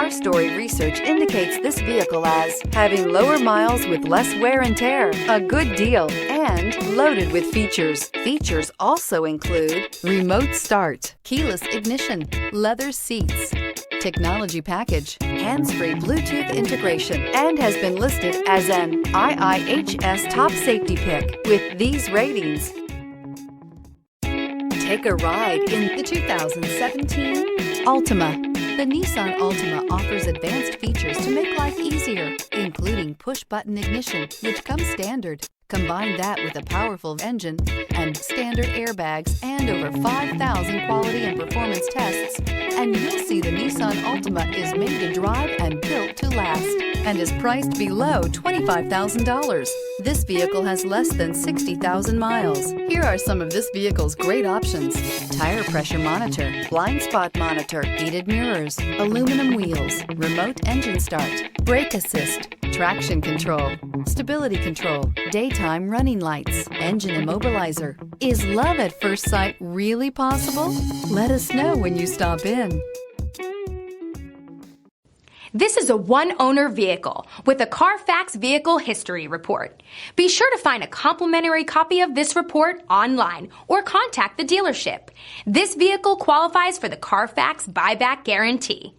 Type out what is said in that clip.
Car Story research indicates this vehicle as having lower miles with less wear and tear, a good deal, and loaded with features. Features also include remote start, keyless ignition, leather seats, technology package, hands-free Bluetooth integration, and has been listed as an IIHS top safety pick with these ratings. Take a ride in the 2017 Altima. The Nissan Altima offers advanced features to make life easier, including push-button ignition, which comes standard. Combine that with a powerful engine and standard airbags and over 5,000 quality and performance tests, and you'll see the Nissan Altima is made to drive and built to last and is priced below $25,000. This vehicle has less than 60,000 miles. Here are some of this vehicle's great options: tire pressure monitor, blind spot monitor, heated mirrors, aluminum wheels, remote engine start, brake assist, traction control, stability control, daytime running lights, engine immobilizer. Is love at first sight really possible? Let us know when you stop in. This is a one-owner vehicle with a CARFAX Vehicle History Report. Be sure to find a complimentary copy of this report online or contact the dealership. This vehicle qualifies for the CARFAX Buyback Guarantee.